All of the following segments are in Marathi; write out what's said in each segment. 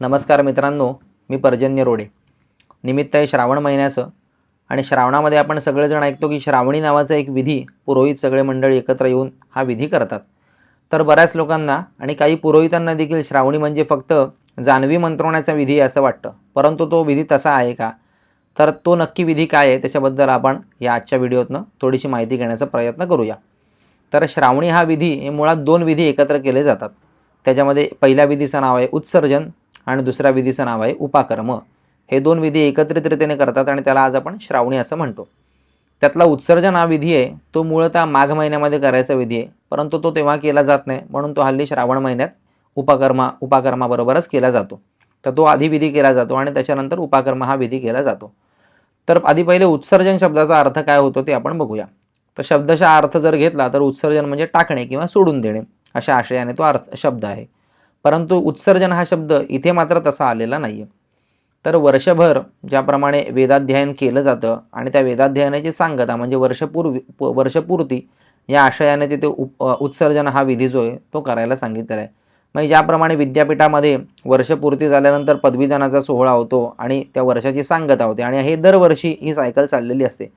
नमस्कार मित्रांनो, मी पर्जन्य रोडे. निमित्त आहे श्रावण महिन्याचं आणि श्रावणामध्ये आपण सगळेजण ऐकतो की श्रावणी नावाचा एक विधी पुरोहित सगळे मंडळी एकत्र येऊन हा विधी करतात. तर बऱ्याच लोकांना आणि काही पुरोहितांना देखील श्रावणी म्हणजे फक्त जानवी मंत्रवण्याचा विधी असं वाटतं. परंतु तो विधी तसा आहे का? तर तो नक्की विधी काय आहे त्याच्याबद्दल आपण या आजच्या व्हिडिओतनं थोडीशी माहिती घेण्याचा प्रयत्न करूया. तर श्रावणी हा विधी हे मुळात 2 विधी एकत्र केले जातात. त्याच्यामध्ये पहिल्या विधीचं नाव आहे उत्सर्जन आणि दुसऱ्या विधीचं नाव आहे उपाकर्म. हे 2 विधी एकत्रितरित्याने करतात आणि त्याला आज आपण श्रावणी असं म्हणतो. त्यातला उत्सर्जन हा विधी आहे तो मूळतः माघ महिन्यामध्ये करायचा विधी आहे, परंतु तो तेव्हा केला जात नाही म्हणून तो हल्ली श्रावण महिन्यात उपाकर्माबरोबरच केला जातो. तर तो आधी विधी केला जातो आणि त्याच्यानंतर उपाकर्म हा विधी केला जातो. तर आधी पहिले उत्सर्जन शब्दाचा अर्थ काय होतो ते आपण बघूया. तर शब्दशः अर्थ जर घेतला तर उत्सर्जन म्हणजे टाकणे किंवा सोडून देणे अशा आशयाने तो शब्द आहे. परंतु उत्सर्जन हा शब्द इथे मात्र तसा आलेला नाही आहे. तर वर्षभर ज्याप्रमाणे वेदाध्ययन केलं जातं आणि त्या वेदाध्ययनाची सांगता म्हणजे वर्षपूर्ती या आशयाने तिथे उत्सर्जन हा विधी जो आहे तो करायला सांगितलेला आहे. म्हणजे ज्याप्रमाणे विद्यापीठामध्ये वर्षपूर्ती झाल्यानंतर पदवीदानाचा सोहळा होतो आणि त्या वर्षाची सांगता होते आणि हे दरवर्षी ही सायकल चाललेली असते.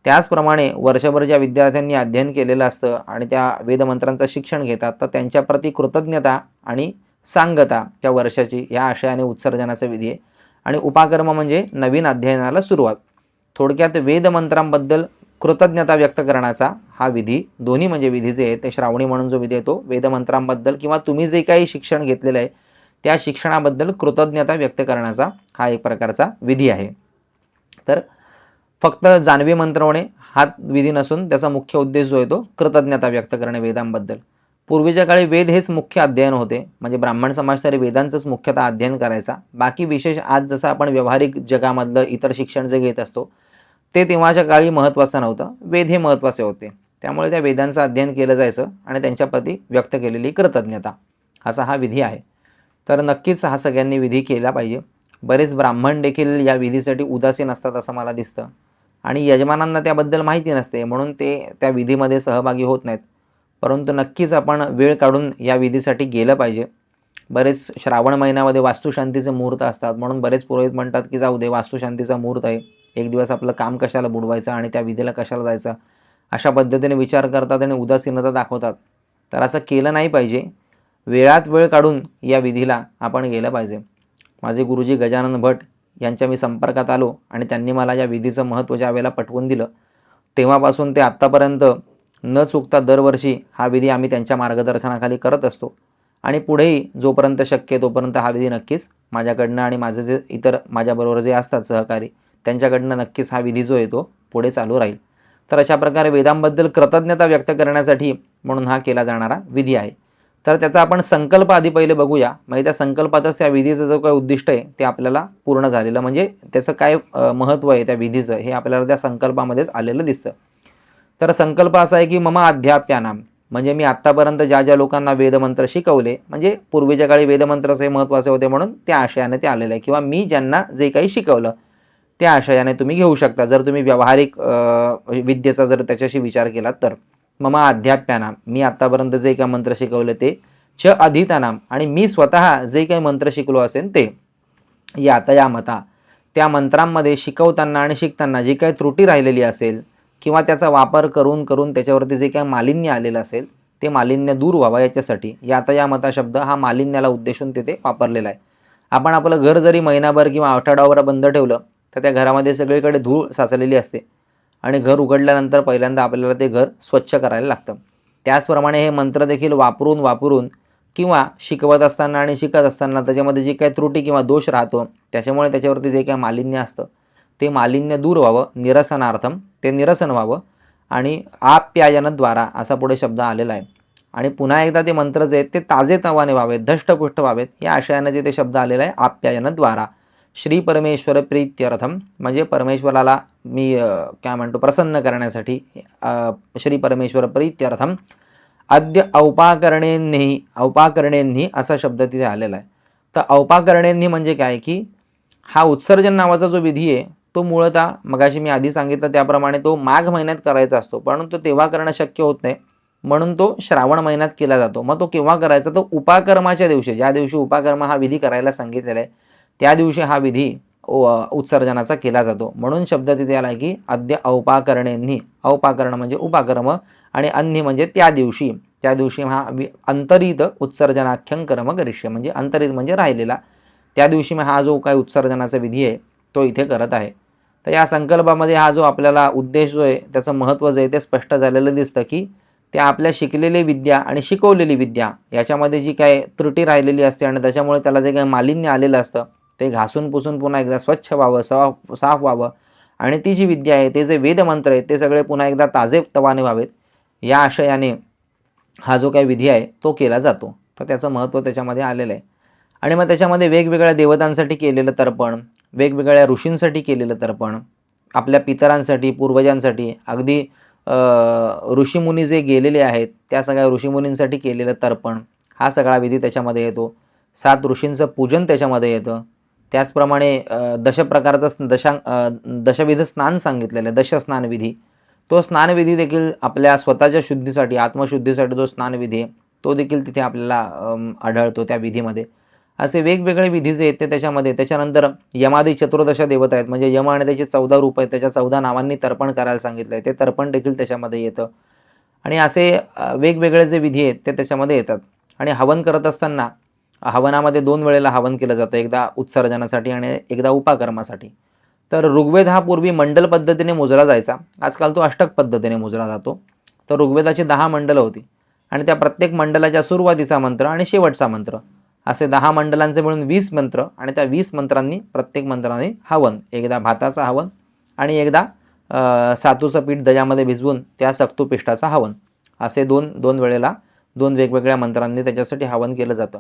त्याचप्रमाणे वर्षभर ज्या विद्यार्थ्यांनी अध्ययन केलेलं असतं आणि त्या वेदमंत्रांचं शिक्षण घेतात तर त्यांच्याप्रती कृतज्ञता आणि सांगता त्या वर्षाची या आशयाने उत्सर्जनाचा विधी आहे. आणि उपाकर्म म्हणजे नवीन अध्ययनाला सुरुवात. थोडक्यात वेदमंत्रांबद्दल कृतज्ञता व्यक्त करण्याचा हा विधी, दोन्ही म्हणजे विधी जे आहे ते श्रावणी म्हणून जो विधी आहे तो वेदमंत्रांबद्दल किंवा तुम्ही जे काही शिक्षण घेतलेलं आहे त्या शिक्षणाबद्दल कृतज्ञता व्यक्त करण्याचा हा एक प्रकारचा विधी आहे. तर फक्त जानवी मंत्रवणे हा विधी नसून त्याचा मुख्य उद्देश जो आहे तो कृतज्ञता व्यक्त करणे वेदांबद्दल. पूर्वीच्या काळी वेद हेच मुख्य अध्ययन होते, म्हणजे ब्राह्मण समाज तरी वेदांचंच मुख्यतः अध्ययन करायचा. बाकी विशेष आज जसं आपण व्यावहारिक जगामधलं इतर शिक्षण जे घेत असतो ते तेव्हाच्या काळी महत्त्वाचं नव्हतं, वेद हे महत्त्वाचे होते. त्यामुळे त्या वेदांचं अध्ययन केलं जायचं आणि त्यांच्याप्रती व्यक्त केलेली कृतज्ञता असा हा विधी आहे. तर नक्कीच हा सगळ्यांनी विधी केला पाहिजे. बरेच ब्राह्मण देखील या विधीसाठी उदासीन असतात असं मला दिसतं आणि यजमानांना त्याबद्दल माहिती नसते म्हणून ते त्या विधीमध्ये सहभागी होत नाहीत. परंतु नक्कीच आपण वेळ काढून या विधीसाठी गेलं पाहिजे. बरेच श्रावण महिन्यामध्ये वास्तुशांतीचे मुहूर्त असतात म्हणून बरेच पुरोहित म्हणतात की जाऊ दे, वास्तुशांतीचा मुहूर्त आहे, एक दिवस आपलं काम कशाला बुडवायचं आणि त्या विधीला कशाला जायचं, अशा पद्धतीने विचार करतात आणि उदासीनता दाखवतात. तर असं केलं नाही पाहिजे. वेळात वेळ काढून या विधीला आपण गेलं पाहिजे. माझे गुरुजी गजानन भट यांच्या मी संपर्कात आलो आणि त्यांनी मला या विधीचं महत्त्व ज्या वेळेला पटवून दिलं तेव्हापासून ते आत्तापर्यंत न चुकता दरवर्षी हा विधी आम्ही त्यांच्या मार्गदर्शनाखाली करत असतो आणि पुढेही जोपर्यंत शक्य तोपर्यंत हा विधी नक्कीच माझ्याकडनं आणि माझे जे इतर माझ्याबरोबर जे असतात सहकारी त्यांच्याकडनं नक्कीच हा विधी जो आहे तो पुढे चालू राहील. तर अशा प्रकारे वेदांबद्दल कृतज्ञता व्यक्त करण्यासाठी म्हणून हा केला जाणारा विधी आहे. तर त्याचा आपण संकल्प आधी पहिले बघूया. म्हणजे त्या संकल्पातच त्या विधीचं जो काही उद्दिष्ट आहे ते आपल्याला पूर्ण झालेलं, म्हणजे त्याचं काय महत्त्व आहे त्या विधीचं हे आपल्याला त्या संकल्पामध्येच आलेलं दिसतं. तर संकल्प असा आहे की मम अध्याप्यानाम, म्हणजे मी आत्तापर्यंत ज्या ज्या लोकांना वेदमंत्र शिकवले, म्हणजे पूर्वीच्या काळी वेदमंत्रच हे महत्त्वाचे होते म्हणून त्या आशयाने ते आलेलं आहे, किंवा मी ज्यांना जे काही शिकवलं त्या आशयाने तुम्ही घेऊ शकता जर तुम्ही व्यावहारिक विद्येचा जर त्याच्याशी विचार केला तर. मम अध्याप्यानाम, मी आत्तापर्यंत जे काही मंत्र शिकवले ते. च अधीतानाम, आणि मी स्वतः जे काही मंत्र शिकलो असेल ते. या मता, त्या मंत्रांमध्ये शिकवताना आणि शिकताना जी काही त्रुटी राहिलेली असेल किंवा त्याचा वापर करून करून त्याच्यावरती जे काही मालिन्य आलेलं असेल ते मालिन्य दूर व्हावं याच्यासाठी या मता शब्द हा मालिन्याला उद्देशून तिथे वापरलेला आहे. आपण आपलं घर जरी महिनाभर किंवा आठवडाभर बंद ठेवलं तर त्या घरामध्ये सगळीकडे धूळ साचलेली असते आणि घर उघडल्यानंतर पहिल्यांदा आपल्याला ते घर स्वच्छ करायला लागतं. त्याचप्रमाणे हे मंत्र देखील वापरून किंवा शिकवत असताना आणि शिकत असताना त्याच्यामध्ये जी काही त्रुटी किंवा दोष राहतो त्याच्यामुळे त्याच्यावरती जे काही मालिन्य असतं ते मालिन्य दूर व्हावं, निरसनार्थम, ते निरसन व्हावं. आणि आप्यायनद्वारा असा पुढे शब्द आलेला आहे. आणि पुन्हा एकदा ते मंत्र जे आहेत ते ताजेतवाने व्हावेत, धष्टपुष्ट व्हावेत या आशयाने जे ते शब्द आलेला आहे आप्यायनद्वारा. श्री परमेश्वर प्रीत्यर्थम, म्हणजे परमेश्वराला मी काय म्हणतो प्रसन्न करण्यासाठी. श्री परमेश्वर प्रीत्यर्थम अद्य औपाकरणेंनी असा शब्द तिथे आलेला आहे. तर औपाकरणेंनी म्हणजे काय की हा उत्सर्जन नावाचा जो विधी आहे तो मूळतः मगाशी मी आधी सांगितलं त्याप्रमाणे तो माघ महिन्यात करायचा असतो, परंतु तेव्हा करणं शक्य होत नाही. म्हणून तो श्रावण महिन्यात केला जातो. मग तो केव्हा करायचा? तो उपाकर्माच्या दिवशी, ज्या दिवशी उपाकर्म हा विधी करायला सांगितलेला आहे त्या दिवशी हा विधी उत्सर्जनाचा केला जातो. म्हणून शब्द तिथे आला की अद्य औपाकरणेंनी. औपाकरण म्हणजे उपाकर्म आणि अन्नी म्हणजे त्या दिवशी. त्या दिवशी हा अंतरित उत्सर्जनाख्यं कर्म करिष्ये, म्हणजे अंतरित म्हणजे राहिलेला. त्या दिवशी हा जो काही उत्सर्जनाचा विधी आहे तो इथे करत आहे. तर या संकल्पामध्ये हा जो आपल्याला उद्देश जो आहे त्याचं महत्त्व जे आहे ते स्पष्ट झालेलं दिसतं की त्या आपल्या शिकलेली विद्या आणि शिकवलेली विद्या याच्यामध्ये जी काय त्रुटी राहिलेली असते आणि त्याच्यामुळे त्याला जे काही मालिन्य आलेलं असतं ते घासून पुसून पुन्हा एकदा स्वच्छ व्हावं, साफ व्हावं आणि ती जी विद्या आहे, ते जे वेदमंत्र आहेत ते सगळे पुन्हा एकदा ताजेतवाने व्हावेत, या आशयाने हा जो काही विधी आहे तो केला जातो. तर त्याचं महत्त्व त्याच्यामध्ये आलेलं आहे. आणि मग त्याच्यामध्ये वेगवेगळ्या देवतांसाठी केलेलं तर्पण, वेगवेगळ्या ऋषींसाठी केलेलं तर्पण, आपल्या पितरांसाठी, पूर्वजांसाठी, अगदी ऋषीमुनी जे गेलेले आहेत त्या सगळ्या ऋषीमुनींसाठी केलेलं तर्पण, हा सगळा विधी त्याच्यामध्ये येतो. 7 ऋषींचं पूजन त्याच्यामध्ये येतं. त्याचप्रमाणे दशप्रकारचं दशविध स्नान सांगितलेलं आहे, दशस्नान विधी. तो स्नानविधी देखील आपल्या स्वतःच्या शुद्धीसाठी, आत्मशुद्धीसाठी जो स्नानविधी आहे तो देखील तिथे आपल्याला आढळतो त्या विधीमध्ये. असे वेगवेगळे विधी जे आहेत ते त्याच्यामध्ये. त्याच्यानंतर यमादी चतुर्दश देवता आहेत, म्हणजे यम आणि त्याचे 14 रूप आहेत, त्याच्या 14 नावांनी तर्पण करायला सांगितलं आहे, ते तर्पण देखील त्याच्यामध्ये येतं. आणि असे वेगवेगळे जे विधी आहेत ते त्याच्यामध्ये येतात. आणि हवन करत असताना हवनामध्ये 2 वेळेला हवन केलं जातं, एकदा उत्सर्जनासाठी आणि एकदा उपाकर्मासाठी. तर ऋग्वेद हा पूर्वी मंडल पद्धतीने मोजला जायचा, आजकाल तो अष्टक पद्धतीने मोजला जातो. तर ऋग्वेदाची 10 मंडलं होती आणि त्या प्रत्येक मंडलाच्या सुरुवातीचा मंत्र आणि शेवटचा मंत्र असे 10 मंडलांचे मिळून 20 मंत्र आणि त्या 20 मंत्रांनी प्रत्येक मंत्राने हवन, एकदा भाताचा हवन आणि एकदा सातूचं पीठ दह्यामध्ये भिजवून त्या सक्तूपिष्टाचा हवन, असे दोन वेळेला 2 वेगवेगळ्या मंत्रांनी त्याच्यासाठी हवन केलं जातं.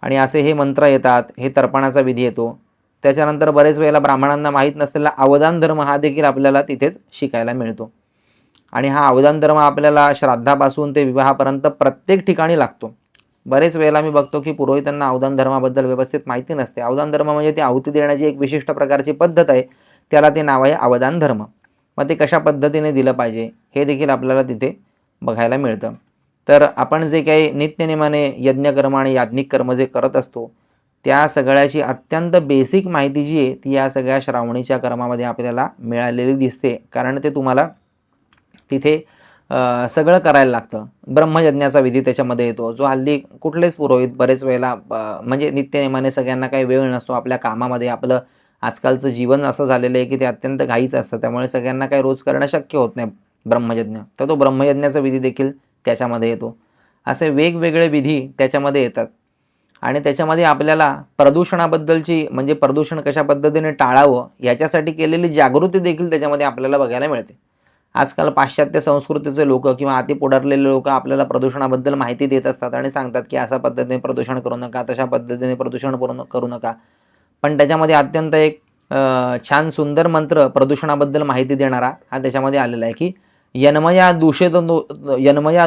आणि असे हे मंत्र येतात, हे तर्पणाचा विधी येतो. त्याच्यानंतर बरेच वेळेला ब्राह्मणांना माहीत नसलेला अवदान धर्म हा देखील आपल्याला तिथेच शिकायला मिळतो. आणि हा अवदान धर्म आपल्याला श्राद्धापासून ते विवाहापर्यंत प्रत्येक ठिकाणी लागतो. बरेच वेळेला मी बघतो की पुरोहितांना अवदान धर्माबद्दल व्यवस्थित माहिती नसते. अवदान धर्म म्हणजे ती आहुती देण्याची एक विशिष्ट प्रकारची पद्धत आहे, त्याला ते नाव आहे अवदान धर्म. मग ते कशा पद्धतीने दिलं पाहिजे हे देखील आपल्याला तिथे बघायला मिळतं. तर आपण जे काही नित्यनेमाने यज्ञकर्म आणि याज्ञिक कर्म जे करत असतो त्या सगळ्याची अत्यंत बेसिक माहिती जी आहे ती या सगळ्या श्रावणीच्या कर्मामध्ये आपल्याला मिळालेली दिसते. कारण ते तुम्हाला तिथे सगळं करायला लागतं. ब्रह्मयज्ञाचा विधी त्याच्यामध्ये येतो, जो हल्ली कुठलेच पुरोहित बरेच वेळेला म्हणजे नित्यनेमाने सगळ्यांना काही वेळ नसतो आपल्या कामामध्ये. आपलं आजकालचं जीवन असं झालेलं आहे की ते अत्यंत घाईचं असतं, त्यामुळे सगळ्यांना काही रोज करणं शक्य होत नाही ब्रह्मयज्ञ. तर तो ब्रह्मयज्ञाचा विधी देखील त्याच्यामध्ये येतो. असे वेगवेगळे विधी त्याच्यामध्ये येतात. आणि त्याच्यामध्ये आपल्याला प्रदूषणाबद्दलची, म्हणजे प्रदूषण कशा पद्धतीने टाळावं याच्यासाठी केलेली जागृती देखील त्याच्यामध्ये आपल्याला बघायला मिळते. आजकाल पाश्चात्य संस्कृतीचे लोक किंवा अति पुढारलेले लोक आपल्याला प्रदूषणाबद्दल माहिती देत असतात आणि सांगतात की अशा पद्धतीने प्रदूषण करू नका, तशा पद्धतीने प्रदूषण करू नका. पण त्याच्यामध्ये अत्यंत एक छान सुंदर मंत्र प्रदूषणाबद्दल माहिती देणारा हा त्याच्यामध्ये आलेला आहे की यन्मया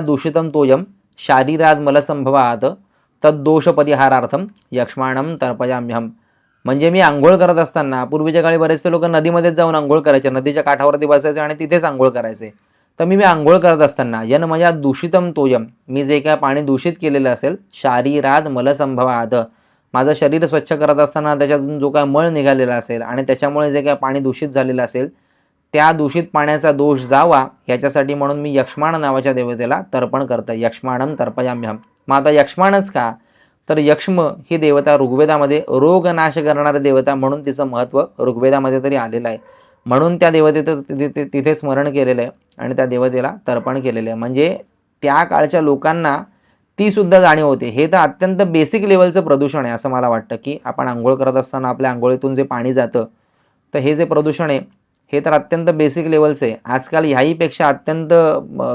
दूषितं तोयम शारीरात मलसंभवात तद्दोष परिहारार्थम यक्ष्माणम तर्पयाम्यहम. म्हणजे मी आंघोळ करत असताना, पूर्वीच्या काळी बरेचसे लोक नदीमध्येच जाऊन आंघोळ करायचे, नदीच्या काठावरती बसायचे आणि तिथेच आंघोळ करायचे. तर मी आंघोळ करत असताना यन्मया दूषितम तोयम, मी जे काय पाणी दूषित केलेलं असेल, शारीरात मलसंभवात, माझं शरीर स्वच्छ करत असताना त्याच्यातून जो काय मळ निघालेला असेल आणि त्याच्यामुळे जे काय पाणी दूषित झालेलं असेल त्या दूषित पाण्याचा दोष जावा याच्यासाठी म्हणून मी यक्ष्माण नावाच्या देवतेला तर्पण करतं. यक्ष्माणम तर्पयाम्यहम. मग आता यक्ष्माणच का? तर यक्ष्म ही देवता ऋग्वेदामध्ये रोगनाश करणारी देवता म्हणून तिचं महत्त्व ऋग्वेदामध्ये तरी आलेलं आहे. म्हणून त्या देवतेचं तिथे स्मरण केलेलं आहे आणि त्या देवतेला तर्पण केलेलं आहे. म्हणजे त्या काळच्या लोकांना ती सुद्धा जाणीव होते. हे तर अत्यंत बेसिक लेवलचं प्रदूषण आहे असं मला वाटतं की आपण आंघोळ करत असताना आपल्या आंघोळीतून जे पाणी जातं तर हे जे प्रदूषण आहे हे तर अत्यंत बेसिक लेवलचं आहे. आजकाल ह्याहीपेक्षा अत्यंत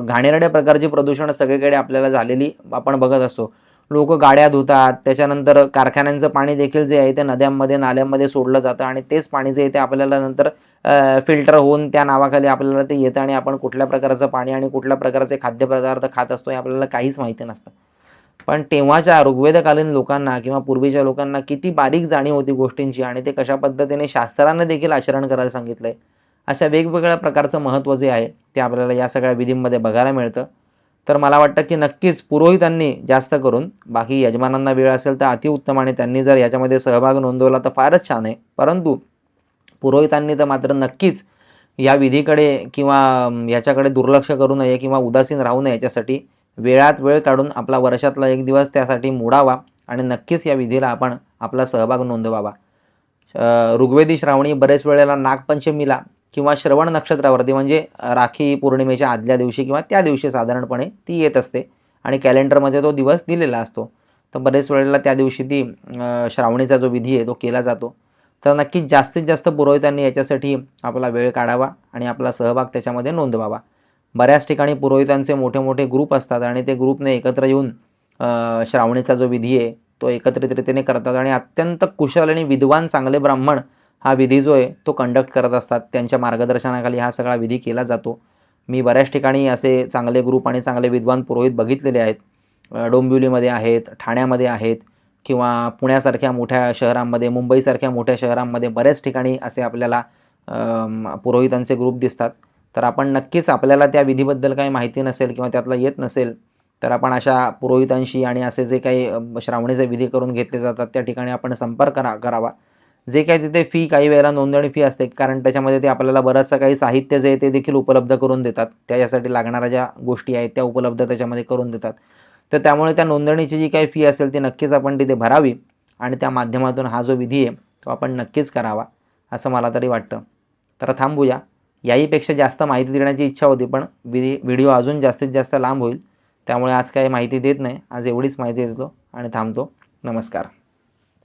घाणेरड्या प्रकारची प्रदूषण सगळीकडे आपल्याला झालेली आपण बघत असतो. लोक गाड्या धुतात, त्याच्यानंतर कारखान्यांचं पाणी देखील जे आहे ते नद्यांमध्ये नाल्यांमध्ये सोडलं जातं आणि तेच पाणी जे आहे ते आपल्याला नंतर फिल्टर होऊन त्या नावाखाली आपल्याला ते येतं आणि आपण कुठल्या प्रकारचं पाणी आणि कुठल्या प्रकारचे खाद्यपदार्थ खात असतो हे आपल्याला काहीच माहिती नसतं. पण तेव्हाच्या ऋग्वेदकालीन लोकांना किंवा पूर्वीच्या लोकांना किती बारीक जाणीव होती गोष्टींची आणि ते कशा पद्धतीने शास्त्रानं देखील आचरण करायला सांगितलंय. अशा वेगवेगळ्या प्रकारचं महत्त्व जे आहे ते आपल्याला या सगळ्या विधींमध्ये बघायला मिळतं. तर मला वाटतं की नक्कीच पुरोहितांनी जास्त करून, बाकी यजमानांना वेळ असेल तर अतिउत्तम आणि त्यांनी जर याच्यामध्ये सहभाग नोंदवला तर फारच छान आहे. परंतु पुरोहितांनी तर मात्र नक्कीच या विधीकडे किंवा याच्याकडे दुर्लक्ष करू नये किंवा उदासीन राहू नये. याच्यासाठी वेळात वेळ काढून आपला वर्षातला एक दिवस त्यासाठी मोडावा आणि नक्कीच या विधीला आपण आपला सहभाग नोंदवावा. ऋग्वेदी श्रावणी बरेच वेळेला नागपंचमीला किंवा श्रवण नक्षत्रावरती म्हणजे राखी पौर्णिमेच्या आदल्या दिवशी किंवा त्या दिवशी साधारणपणे ती येत असते आणि कॅलेंडरमध्ये तो दिवस दिलेला असतो. तर बरेच वेळेला त्या दिवशी ती श्रावणीचा जो विधी आहे तो केला जातो. तर नक्कीच जास्तीत जास्त पुरोहितांनी याच्यासाठी आपला वेळ काढावा आणि आपला सहभाग त्याच्यामध्ये नोंदवावा. बऱ्याच ठिकाणी पुरोहितांचे मोठे मोठे ग्रुप असतात आणि ते ग्रुपने एकत्र येऊन श्रावणीचा जो विधी आहे तो एकत्रित रीतीने करतात आणि अत्यंत कुशल आणि विद्वान चांगले ब्राह्मण हा विधी जो आहे तो कंडक्ट करत असतात. त्यांच्या मार्गदर्शनाखाली हा सगळा विधी केला जातो. मी बऱ्याच ठिकाणी असे चांगले ग्रुप आणि चांगले विद्वान पुरोहित बघितलेले आहेत. डोंबिवलीमध्ये आहेत, ठाण्यामध्ये आहेत किंवा पुण्यासारख्या मोठ्या शहरांमध्ये, मुंबईसारख्या मोठ्या शहरांमध्ये बऱ्याच ठिकाणी असे आपल्याला पुरोहितांचे ग्रुप दिसतात. तर आपण नक्कीच, आपल्याला त्या विधीबद्दल काही माहिती नसेल किंवा त्यातलं येत नसेल तर आपण अशा पुरोहितांशी आणि असे जे काही श्रावणीचे विधी करून घेतले जातात त्या ठिकाणी आपण संपर्क करावा. जे काही तिथे फी, काही वेळेला नोंदणी फी असते, कारण त्याच्यामध्ये ते आपल्याला बरंचसं काही साहित्य जे आहे ते देखील उपलब्ध करून देतात. त्याच्यासाठी लागणाऱ्या ज्या गोष्टी आहेत त्या उपलब्ध त्याच्यामध्ये करून देतात. तर त्यामुळे त्या नोंदणीची जी काही फी असेल ती नक्कीच आपण तिथे भरावी आणि त्या माध्यमातून हा जो विधी आहे तो आपण नक्कीच करावा असं मला तरी वाटतं. तर थांबूया. याहीपेक्षा जास्त माहिती देण्याची इच्छा होती पण व्हिडिओ अजून जास्तीत जास्त लांब होईल. त्यामुळे आज काही माहिती देत नाही. आज एवढीच माहिती देतो आणि थांबतो. नमस्कार.